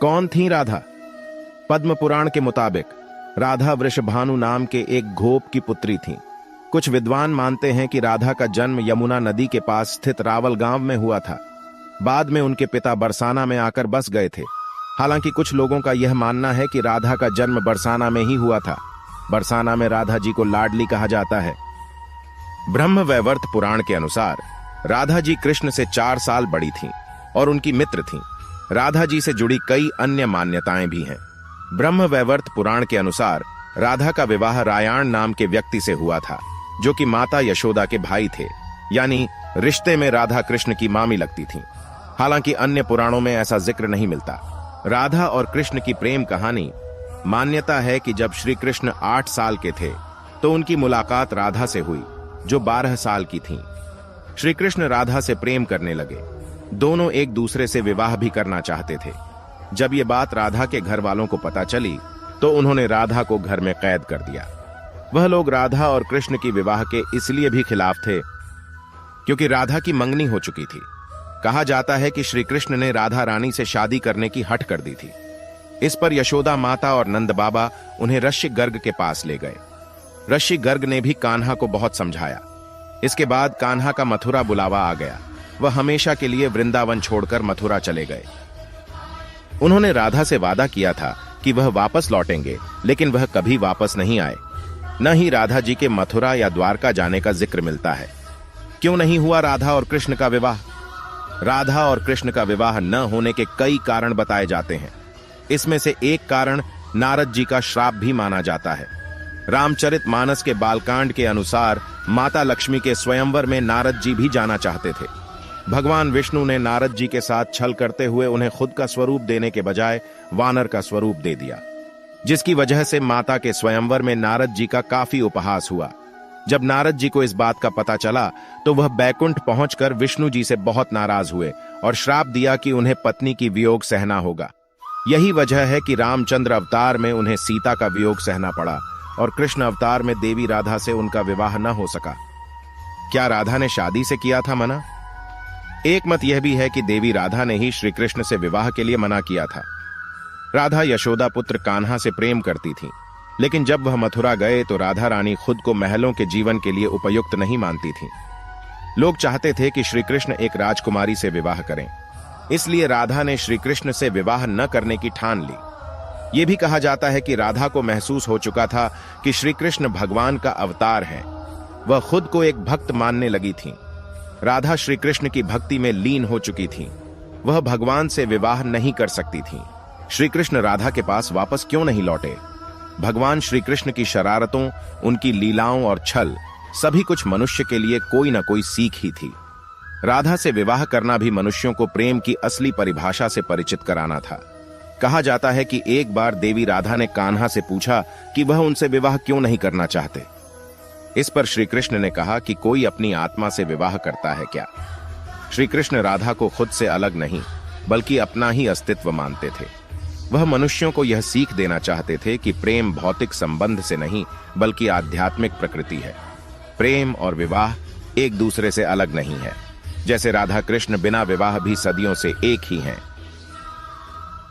कौन थी राधा? पद्म पुराण के मुताबिक राधा वृषभानु नाम के एक घोप की पुत्री थी। कुछ विद्वान मानते हैं कि राधा का जन्म यमुना नदी के पास स्थित रावल गांव में हुआ था। बाद में उनके पिता बरसाना में आकर बस गए थे। हालांकि कुछ लोगों का यह मानना है कि राधा का जन्म बरसाना में ही हुआ था। बरसाना में राधा जी को लाडली कहा जाता है। ब्रह्म वैवर्त पुराण के अनुसार राधा जी कृष्ण से 4 साल बड़ी थीं और उनकी मित्र थीं। राधा जी से जुड़ी कई अन्य मान्यताएं भी हैं। ब्रह्म वैवर्त पुराण के अनुसार राधा का विवाह रायाण नाम के व्यक्ति से हुआ था, जो कि माता यशोदा के भाई थे, यानी रिश्ते में राधा कृष्ण की मामी लगती थीं। हालांकि अन्य पुराणों में ऐसा जिक्र नहीं मिलता। राधा और कृष्ण की प्रेम कहानी मान्यता है कि जब श्री कृष्ण 8 साल के थे तो उनकी मुलाकात राधा से हुई, जो 12 साल की थीं। श्री कृष्ण राधा से प्रेम करने लगे। दोनों एक दूसरे से विवाह भी करना चाहते थे। जब ये बात राधा के घर वालों को पता चली तो उन्होंने राधा को घर में कैद कर दिया। वह लोग राधा और कृष्ण की विवाह के इसलिए भी खिलाफ थे क्योंकि राधा की मंगनी हो चुकी थी। कहा जाता है कि श्री कृष्ण ने राधा रानी से शादी करने की हठ कर दी थी। इस पर यशोदा माता और नंद बाबा उन्हें ऋषि गर्ग के पास ले गए। ऋषि गर्ग ने भी कान्हा को बहुत समझाया। इसके बाद कान्हा का मथुरा बुलावा आ गया। वह हमेशा के लिए वृंदावन छोड़कर मथुरा चले गए। उन्होंने राधा से वादा किया था कि वह वापस लौटेंगे, लेकिन वह कभी वापस नहीं आए। न ही राधा जी के मथुरा या द्वारका जाने का जिक्र मिलता है। क्यों नहीं हुआ राधा और कृष्ण का विवाह? राधा और कृष्ण का विवाह न होने के कई कारण बताए जाते हैं। इसमें से एक कारण नारद जी का श्राप भी माना जाता है। रामचरितमानस के बालकांड के अनुसार माता लक्ष्मी के स्वयंवर में नारद जी भी जाना चाहते थे। भगवान विष्णु ने नारद जी के साथ छल करते हुए उन्हें खुद का स्वरूप देने के बजाय वानर का स्वरूप दे दिया, जिसकी वजह से माता के स्वयंवर में नारद जी का काफी उपहास हुआ। जब नारद जी को इस बात का पता चला तो वह बैकुंठ पहुंचकर विष्णु जी से बहुत नाराज हुए और श्राप दिया कि उन्हें पत्नी की वियोग सहना होगा। यही वजह है कि रामचंद्र अवतार में उन्हें सीता का वियोग सहना पड़ा और कृष्ण अवतार में देवी राधा से उनका विवाह न हो सका। क्या राधा ने शादी से किया था मना? एक मत यह भी है कि देवी राधा ने ही श्री कृष्ण से विवाह के लिए मना किया था। राधा यशोदा पुत्र कान्हा से प्रेम करती थी, लेकिन जब वह मथुरा गए तो राधा रानी खुद को महलों के जीवन के लिए उपयुक्त नहीं मानती थी। लोग चाहते थे कि श्री कृष्ण एक राजकुमारी से विवाह करें, इसलिए राधा ने श्री कृष्ण से विवाह न करने की ठान ली। यह भी कहा जाता है कि राधा को महसूस हो चुका था कि श्री कृष्ण भगवान का अवतार है। वह खुद को एक भक्त मानने लगी थी। राधा श्री कृष्ण की भक्ति में लीन हो चुकी थी। वह भगवान से विवाह नहीं कर सकती थी। श्री कृष्ण राधा के पास वापस क्यों नहीं लौटे? भगवान श्री कृष्ण की शरारतों, उनकी लीलाओं और छल, सभी कुछ मनुष्य के लिए कोई न कोई सीख ही थी। राधा से विवाह करना भी मनुष्यों को प्रेम की असली परिभाषा से परिचित कराना था। कहा जाता है कि एक बार देवी राधा ने कान्हा से पूछा कि वह उनसे विवाह क्यों नहीं करना चाहते। इस पर श्री कृष्ण ने कहा कि कोई अपनी आत्मा से विवाह करता है क्या? श्री कृष्ण राधा को खुद से अलग नहीं, बल्कि अपना ही अस्तित्व मानते थे। वह मनुष्यों को यह सीख देना चाहते थे कि प्रेम भौतिक संबंध से नहीं, बल्कि आध्यात्मिक प्रकृति है। प्रेम और विवाह एक दूसरे से अलग नहीं है। जैसे राधा कृष्ण बिना विवाह भी सदियों से एक ही हैं।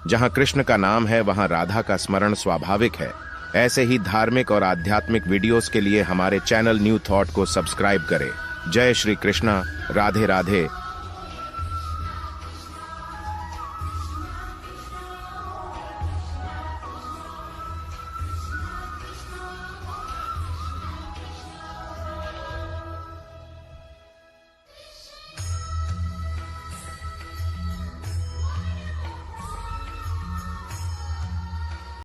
जहां कृष्ण का नाम है, वहां राधा का स्मरण स्वाभाविक है। ऐसे ही धार्मिक और आध्यात्मिक वीडियोस के लिए हमारे चैनल न्यू थॉट को सब्सक्राइब करें। जय श्री कृष्णा। राधे राधे।